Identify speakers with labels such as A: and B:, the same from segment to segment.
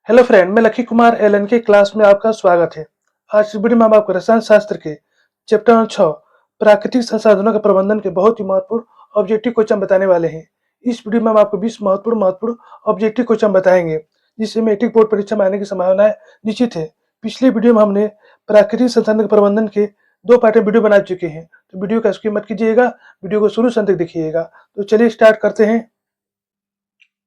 A: Hello friend, मैं lucky Kumar LN के class में आपका स्वागत है। आज इस वीडियो में हम आपको रसायन शास्त्र के चैप्टर नंबर 6 प्राकृतिक संसाधनों के प्रबंधन के बहुत ही महत्वपूर्ण ऑब्जेक्टिव क्वेश्चन बताने वाले हैं। इस वीडियो में हम आपको 20 महत्वपूर्ण ऑब्जेक्टिव क्वेश्चन बताएंगे, जिससे मैट्रिक बोर्ड परीक्षा में आने की संभावनाएं निश्चित है। पिछले वीडियो में हमने प्राकृतिक संसाधन के प्रबंधन के 2 पार्ट में वीडियो बना चुके हैं, तो वीडियो का स्किप मत कीजिएगा, वीडियो को शुरू से अंत तक देखिएगा। तो चलिए स्टार्ट करते हैं।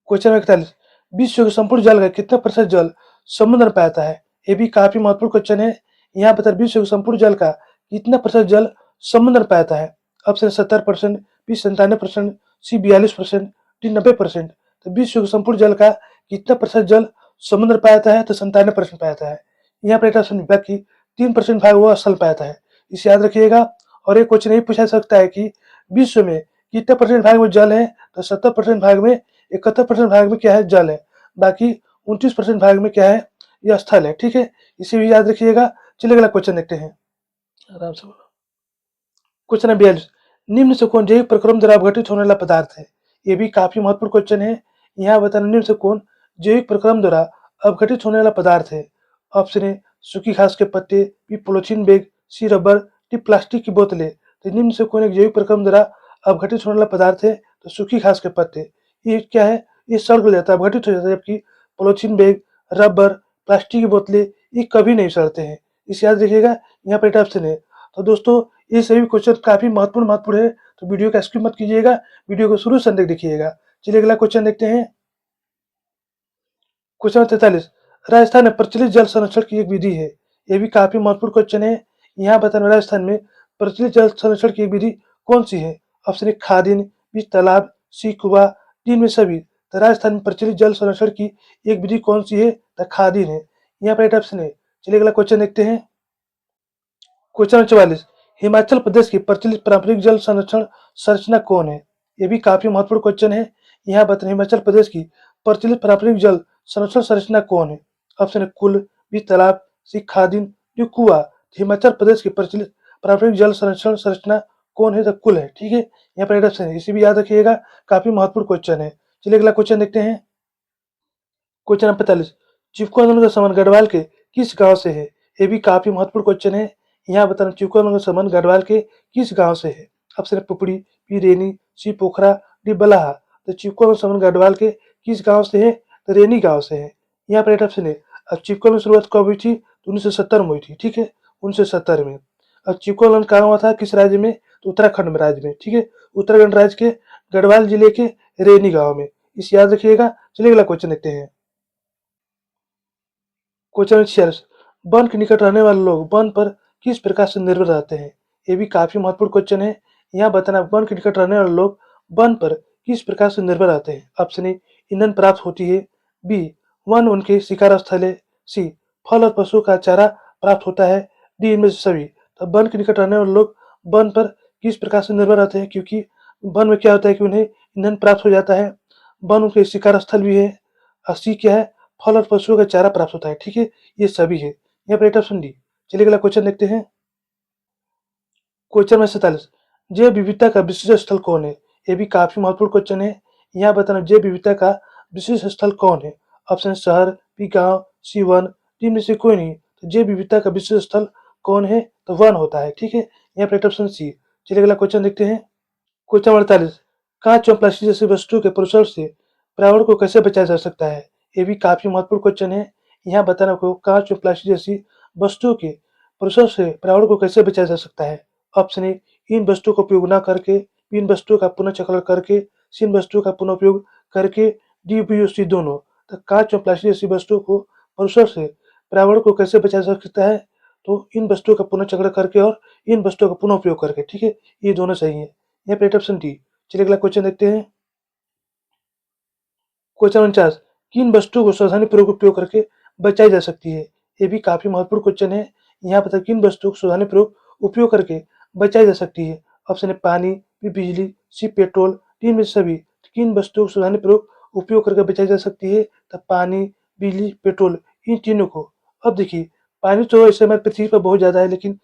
A: क्वेश्चन 41, विश्व के संपूर्ण जल का कितना प्रतिशत जल समुद्र में पाता है? ये भी काफी महत्वपूर्ण क्वेश्चन है। यहाँ पर विश्व के संपूर्ण जल का कितना प्रतिशत जल समुद्र में पाता है? ऑप्शन 70%, बी 97%, सी 42%, डी 90%। तो विश्व के संपूर्ण जल का कितना प्रतिशत जल समुद्र में पाता है? तो 97% पाता है। यहाँ पर ऑप्शन विभाग की 3% भाग वो स्थल पाता है, इसे याद रखिएगा। और एक क्वेश्चन ये पूछा सकता है कि विश्व में कितना परसेंट भाग में जल है? तो 70% भाग में, 71% भाग में क्या है? जल है। बाकी 29% भाग में क्या है? यह स्थल है। ठीक है, इसे भी याद रखिएगा। चलिए अगला क्वेश्चन देखते हैं, आराम से बोलो। क्वेश्चन है 42, निम्न से कौन जैविक प्रक्रम द्वारा अपघटित होने वाला पदार्थ है? ये भी काफी महत्वपूर्ण क्वेश्चन है। यहाँ बताना निम्न से कौन जैविक प्रक्रम द्वारा अपघटित होने वाला पदार्थ है? ऑप्शन ए सूखी घास के पत्ते, बी पॉलीथीन बैग, सी रबर, डी प्लास्टिक की बोतलें। तो निम्न से कौन एक जैविक प्रक्रम द्वारा अपघटित होने वाला पदार्थ है? तो सूखी घास के पत्ते। ये क्या है? ये सड़ जाता है, अपघटित हो जाता है, जबकि पॉलीथीन बैग, रबर, प्लास्टिक की बोतलें ये कभी नहीं सड़ते हैं। इसे याद रखिएगा, यहाँ पर ऑप्शन है। तो दोस्तों ये सभी क्वेश्चन काफी महत्वपूर्ण है, तो वीडियो का स्किप मत कीजिएगा, वीडियो को शुरू से अंत तक देखिएगा। चलिए अगला क्वेश्चन देखते हैं। क्वेश्चन 43, राजस्थान में प्रचलित जल संरक्षण की एक विधि है। यह भी काफी महत्वपूर्ण क्वेश्चन है। यहाँ बताना राजस्थान में प्रचलित जल संरक्षण की एक विधि कौन सी है? ऑप्शन ए खादिन, बी तालाब, सी कुआं, डी में सभी। तो राजस्थान में प्रचलित जल संरक्षण की एक विधि कौन सी है? तो खादिन है। यहाँ पर ऑप्शन है। चलिए अगला क्वेश्चन देखते हैं। क्वेश्चन 44, हिमाचल प्रदेश की प्रचलित पारंपरिक जल संरक्षण संरचना कौन है? ये भी काफी महत्वपूर्ण क्वेश्चन है। यहाँ बताना हिमाचल प्रदेश की प्रचलित पारंपरिक जल संरक्षण संरचना कौन है? ऑप्शन है कुल, बी तालाब, सी खादिन, डी कुआं। हिमाचल प्रदेश की प्रचलित पारंपरिक जल संरक्षण संरचना कौन है? तो कुल है। ठीक है, यहाँ पर ऑप्शन है, इसे भी याद रखिएगा, काफी महत्वपूर्ण क्वेश्चन है। चलिए अगला क्वेश्चन देखते हैं। क्वेश्चन नंबर 45, चिपको आंदोलन का संबंध गढ़वाल के किस गांव से है? ये भी काफी महत्वपूर्ण क्वेश्चन है। यहाँ बताना चिपको आंदोलन का संबंध गढ़वाल के किस गांव से है? ऑप्शन है पुपड़ी, बी रेनी, सी पोखरा, डी बलाहा। तो चिपको आंदोलन का संबंध गढ़वाल के किस गांव से है? तो रेनी गांव से है। यहाँ पर ऑप्शन है। अब चिपको आंदोलन की शुरुआत कब हुई थी? तो 1970 में हुई थी। ठीक है, 1970 में। अब चिपको आंदोलन कहाँ हुआ था, किस राज्य में? तो उत्तराखंड में राज्य में। ठीक है, उत्तराखंड राज्य के गढ़वाल जिले के रेनी गाँव में। इसे याद रखिएगा। चलिए अगला क्वेश्चन देखते हैं। क्वेश्चन 46, वन के निकट रहने वाले लोग वन पर किस प्रकार से निर्भर रहते हैं? ये भी काफी महत्वपूर्ण क्वेश्चन है। यहाँ बताना वन के निकट रहने वाले लोग वन पर किस प्रकार से निर्भर रहते हैं? ऑप्शन ए ईंधन प्राप्त होती है, बी वन उनके शिकार स्थल है, सी फल और पशु का चारा प्राप्त होता है, डी इनमें से सभी। तो वन के निकट रहने वाले लोग वन पर किस प्रकार से निर्भर रहते हैं? क्योंकि वन में क्या होता है कि उन्हें ईंधन प्राप्त हो जाता है, वन उनके शिकार स्थल भी है, और सी क्या है? फल और पशुओं का चारा प्राप्त होता है। ठीक है, ये सभी है। यहाँ पर ऑप्शन डी। चलिए अगला क्वेश्चन देखते हैं। क्वेश्चन नंबर 47, जैव विविधता का विशिष्ट स्थल कौन है? ये भी काफी महत्वपूर्ण क्वेश्चन है। यहाँ बताना जैव विविधता का विशिष्ट स्थल कौन है? ऑप्शन शहर, बी गांव, सी वन, डी में से कोई नहीं। तो जैव विविधता का विशिष्ट स्थल कौन है? तो वन होता है। ठीक है, यहाँ पर ऑप्शन सी। चलिए अगला क्वेश्चन देखते हैं। क्वेश्चन 48, कांच और प्लास्टिक जैसी वस्तुओं के प्रदूषण से पर्यावरण को कैसे बचाया जा सकता है? ये भी काफी महत्वपूर्ण क्वेश्चन है। यहाँ बताना आपको कांच और प्लास्टिक जैसी वस्तुओं के प्रदूषण से पर्यावरण को कैसे बचाया जा सकता है? ऑप्शन ए इन वस्तुओं का उपयोग न करके, इन वस्तुओं का पुनर्चक्रण करके, सी इन वस्तुओं का पुनः उपयोग करके, डी बी सी दोनों। तो कांच और प्लास्टिक जैसी वस्तुओं को प्रदूषण से पर्यावरण को कैसे बचाया जा सकता है? तो इन वस्तुओं का पुनर्चक्रण करके और इन वस्तुओं का पुनः उपयोग करके। ठीक है, ये दोनों सही है। यहाँ पे ऑप्शन डी। चलिए अगला क्वेश्चन देखते हैं। क्वेश्चन 49, किन वस्तुओं को सावधानीपूर्वक उपयोग करके बचाई जा सकती है? ये भी काफी महत्वपूर्ण क्वेश्चन है। यहाँ पर किन वस्तुओं को सावधानीपूर्वक उपयोग करके बचाई जा सकती है? ऑप्शन है पानी, बी बिजली, सी पेट्रोल, डी में से सभी। किन वस्तुओं को सावधानीपूर्वक उपयोग करके बचाई जा सकती है? तो पानी, बिजली, पेट्रोल, इन तीनों को। अब देखिए, पानी तो इस समय पृथ्वी पर बहुत ज्यादा है, लेकिन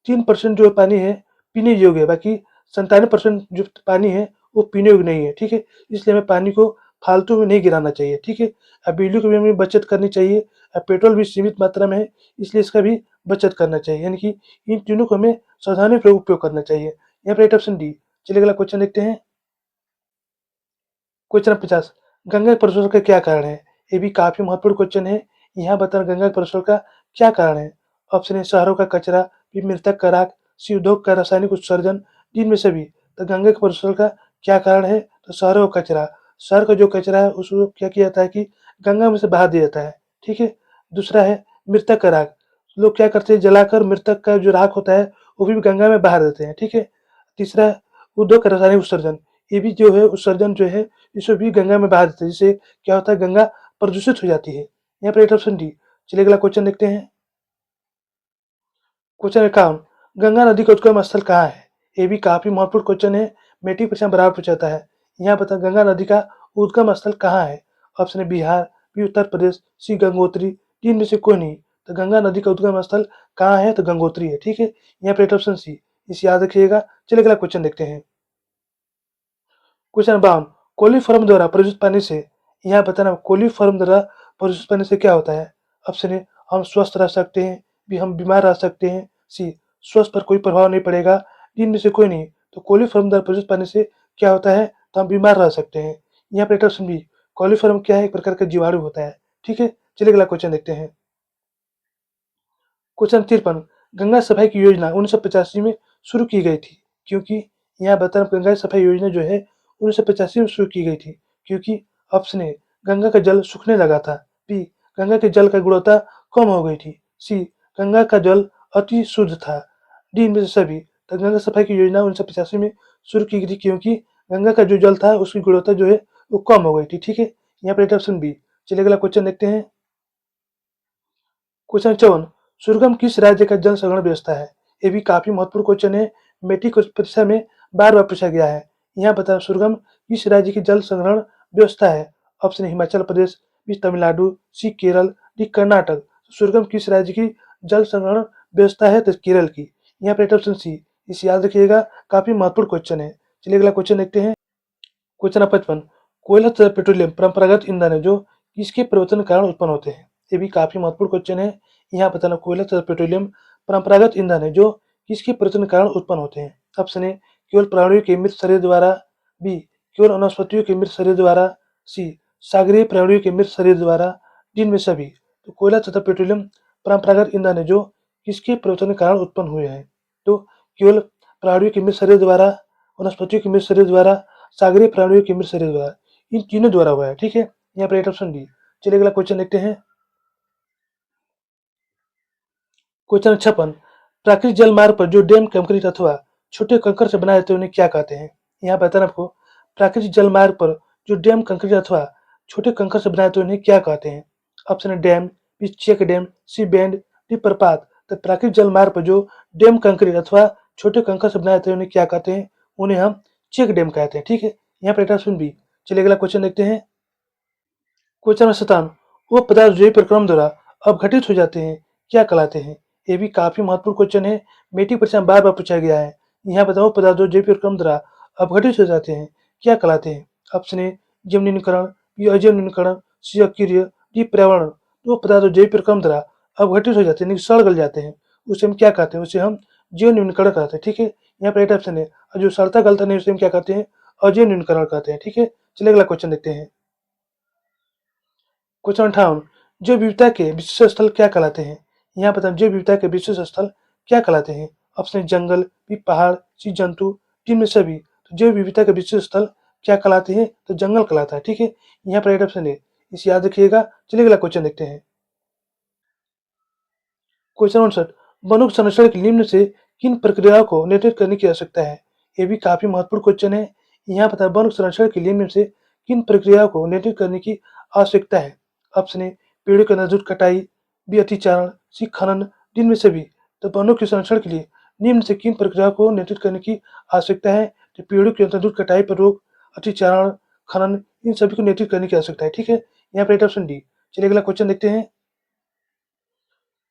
A: 3% जो पानी है पीने योग्य है, बाकी 97% जो पानी है वो पीने योग्य नहीं है। ठीक है, इसलिए हमें पानी को फालतू में नहीं गिराना चाहिए, ठीक है। बिजली की भी हमें बचत करनी चाहिए, पेट्रोल भी सीमित मात्रा में है, इसलिए इसका भी बचत करना चाहिए, यानी कि इन तीनों को हमें सावधानीपूर्वक उपयोग करना चाहिए। यहाँ पे राइट ऑप्शन डी। चलिए अगला क्वेश्चन देखते हैं। क्वेश्चन नंबर 50, गंगा के प्रदूषण का क्या कारण है? ये भी काफी महत्वपूर्ण क्वेश्चन है। यहाँ बताना गंगा के प्रदूषण का क्या कारण है? ऑप्शन ए शहरों का कचरा, बी मृतक का राख, सी उद्योग का रासायनिक उत्सर्जन, डी इनमें से भी। तो गंगा के प्रदूषण का क्या कारण है? तो शहरों का कचरा। शहर का जो कचरा है उसको क्या किया जाता है कि गंगा में से बहा दिया जाता है, ठीक है। दूसरा है मृतक का राख, लोग क्या करते हैं जलाकर मृतक का जो राख होता है वो भी गंगा में बहा देते हैं, ठीक है। तीसरा है उद्योग का रासायनिक उत्सर्जन, ये भी जो है उत्सर्जन जो है इसे भी गंगा में बहा देते हैं, जिससे क्या होता है गंगा प्रदूषित हो जाती है। यहाँ पर राइट ऑप्शन डी। चलिए अगला क्वेश्चन देखते हैं। क्वेश्चन 51, गंगा नदी का उद्गम स्थल कहाँ है? ये भी काफी महत्वपूर्ण क्वेश्चन है, मैट्रिक परीक्षा में बराबर पूछा जाता है। यहाँ बता गंगा नदी का उद्गम स्थल कहाँ है? ऑप्शन है बिहार, बी उत्तर प्रदेश, सी गंगोत्री, तीन में से कोई नहीं। तो गंगा नदी का उद्गम स्थल कहाँ है? तो गंगोत्री है, ठीक है। यहाँ पर राइट ऑप्शन सी, इसे याद रखिएगा। चलिए अगला क्वेश्चन देखते हैं। क्वेश्चन 52, कोलीफॉर्म द्वारा प्रदूषित पानी से, यहाँ बताना कोलीफॉर्म द्वारा प्रदूषित पानी से क्या होता है? ऑप्शन ए हम स्वस्थ रह सकते हैं, बी हम बीमार रह सकते हैं, सी स्वास्थ्य पर कोई प्रभाव नहीं पड़ेगा, डी इनमें से कोई नहीं। तो कोलीफॉर्म द्वारा प्रदूषित पानी से क्या होता है? तो हम बीमार रह सकते हैं। यहाँ पर ऑप्शन बी, कोलीफॉर्म क्या है? एक प्रकार का जीवाणु होता है, ठीक है। चलिए अगला क्वेश्चन देखते हैं। क्वेश्चन 53, गंगा सफाई की योजना 1985 में शुरू की गई थी, क्योंकि यहाँ बताना गंगा सफाई योजना जो है 1985 में शुरू की गई थी, क्योंकि ऑप्शन ए गंगा का जल सूखने लगा था, बी गंगा के जल का गुणवत्ता कम हो गई थी, सी गंगा का जल अति शुद्ध था, डी इनमें से सभी। तो गंगा सफाई की योजना 1985 में शुरू की गई थी, क्योंकि गंगा का जो जल था उसकी गुणवत्ता जो है वो कम हो गई थी, ठीक है। यहाँ पर ऑप्शन बी। चलिए अगला क्वेश्चन देखते हैं। क्वेश्चन 54, सुरगम किस राज्य का जल संग्रहण व्यवस्था है? ये भी काफी महत्वपूर्ण क्वेश्चन है, मैट्रिक परीक्षा में बार बार पूछा गया है। यहाँ बताओ सुरगम किस राज्य की जल संग्रहण व्यवस्था है? Option A Himachal Pradesh, B Tamil Nadu, C Kerala, D Karnataka. सुरगम किस राज्य की जल संग्रहण व्यवस्था है? तो केरल की। यहाँ पर ऑप्शन सी, इसे याद रखिएगा, काफी महत्वपूर्ण क्वेश्चन है। चलिए अगला क्वेश्चन देखते हैं। क्वेश्चन 55, कोयला तथा पेट्रोलियम परंपरागत ईंधन है जो किसके परिवर्तन के कारण उत्पन्न होते हैं? ये भी काफी महत्वपूर्ण क्वेश्चन है। यहाँ बताना कोयला तथा पेट्रोलियम परंपरागत ईंधन है जो किसके परिवर्तन के कारण उत्पन्न होते हैं? ऑप्शन ए केवल प्राणियों के मृत शरीर द्वारा, बी केवल वनस्पतियों के मृत शरीर द्वारा, सी सागरीय प्राणियों के मृत शरीर द्वारा, डी इनमें सभी। तो कोयला तथा पेट्रोलियम परंपरागत ईंधन है जो किसके परिवर्तन के कारण उत्पन्न हुए हैं? तो केवल प्राणियों के मृत शरीर द्वारा, वनस्पतियों के मृत शरीर द्वारा, सागरीय प्राणियों के मृत शरीर द्वारा, इन तीनों द्वारा हुआ है, ठीक है। यहाँ पर राइट ऑप्शन डी। चलिए अगला क्वेश्चन देखते हैं। क्वेश्चन 56, प्राकृतिक जल मार्ग पर जो डैम कंक्रीट अथवा छोटे कंकड़ से बनाए जाते हैं उन्हें क्या कहते हैं? यहाँ बताना आपको प्राकृतिक जल मार्ग पर जो डैम कंक्रीट अथवा छोटे कंकड़ से बनाए जाते हैं उन्हें क्या कहते हैं? ऑप्शन है dam, B check dam, C band, D प्रपात। तो प्राकृतिक जल मार्ग पर जो डैम कंक्रीट अथवा छोटे कंकड़ से बनाए जाते हैं उन्हें क्या कहते हैं? उन्हें हम चेक डैम कहते हैं, ठीक है। यहाँ पर ऑप्शन बी। चलिए अगला क्वेश्चन देखते हैं। क्वेश्चन नंबर 57, वो पदार्थ जैविक प्रक्रम द्वारा अपघटित हो जाते हैं, क्या कहलाते हैं? ये भी काफी महत्वपूर्ण क्वेश्चन है, मैट्रिक परीक्षा में बार बार पूछा गया है। यहाँ बताओ पदार्थ जो जैविक प्रक्रम द्वारा अपघटित हो जाते हैं क्या कहलाते हैं? ऑप्शन ए जैवनिर्णीकरण, बी अजैवनिर्णीकरण, सी अक्रिय, डी पर्यावरण। वो पदार्थ जो जैविक प्रक्रम द्वारा अपघटित हो जाते हैं, सड़ गल जाते हैं, उसे हम क्या कहते हैं? उसे हम जैवनिर्णीकरण कहते हैं, ठीक है। यहाँ पर राइट ऑप्शन है, और जो सड़ता गलता नहीं उसे हम क्या कहते हैं? अजैवनिर्णीकरण कहते हैं, ठीक है। चलिए अगला क्वेश्चन देखते हैं। क्वेश्चन 58, जैव विविधता के विशिष्ट स्थल क्या कहलाते हैं? यहाँ बताओ जैव विविधता के विशिष्ट स्थल क्या कहलाते हैं? ऑप्शन जंगल, बी पहाड़, सी जंतु, तीन में सभी। तो जैव विविधता के विशिष्ट स्थल क्या कहलाते हैं? तो जंगल कहलाता है, ठीक है। यहाँ पर राइट ऑप्शन है, इसे याद रखिएगा। चलिए अगला क्वेश्चन देखते हैं। क्वेश्चन 59, वनों के संरक्षण के निम्न से किन प्रक्रियाओं को नियंत्रित करने की आवश्यकता है? ये भी काफी महत्वपूर्ण क्वेश्चन है। यहाँ बताओ वन संरक्षण के निम्न से किन प्रक्रियाओं को नियंत्रित करने की आवश्यकता है? ऑप्शन ए पेड़ों की अनाधिकृत कटाई, बी अतिचारण, सी खनन, डी इनमें से भी। तो वनों के संरक्षण के लिए निम्न से किन प्रक्रियाओं को नियंत्रित करने की आवश्यकता है? तो पेड़ों की अनाधिकृत कटाई पर रोक, अतिचारण, खनन, इन सभी को नियंत्रित करने की आवश्यकता है, ठीक है। यहाँ पर राइट ऑप्शन डी। चलिए अगला क्वेश्चन देखते हैं।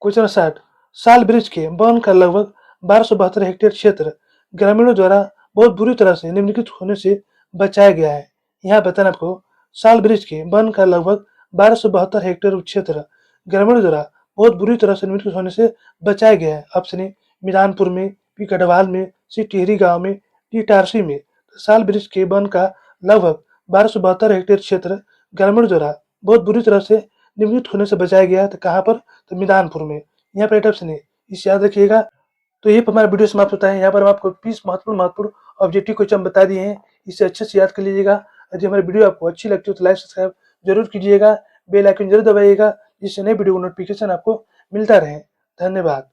A: क्वेश्चन 60, साल वृक्ष के वन का लगभग 1272 हेक्टेयर क्षेत्र ग्रामीणों द्वारा बहुत बुरी तरह से निम्नलिखित होने से बचाया गया है। यहाँ बताना आपको साल ब्रिज के वन का लगभग 1272 हेक्टेयर क्षेत्र ग्रामीणों द्वारा बहुत बुरी तरह से निमित होने से बचाया गया है। ऑप्शन ए मिदानपुर में, बी गढ़वाल में, सी टिहरी गांव में, डी इटारसी में। तो साल ब्रिज के वन का लगभग 1272 हेक्टेयर क्षेत्र ग्रामीणों द्वारा बहुत बुरी तरह से निमित होने से बचाया गया है। तो कहाँ पर? तो मिदानपुर में। यहाँ पर राइट ऑप्शन है, इसे याद रखिएगा। तो ये हमारा वीडियो समाप्त होता है। यहाँ पर हम आपको 20 महत्वपूर्ण ऑब्जेक्टिव क्वेश्चन बता दिए हैं, इसे अच्छे से याद कर लीजिएगा। यदि हमारी वीडियो आपको अच्छी लगती हो तो लाइक सब्सक्राइब जरूर कीजिएगा, बेल आइकन जरूर दबाइएगा, जिससे नए वीडियो का नोटिफिकेशन आपको मिलता रहे। धन्यवाद।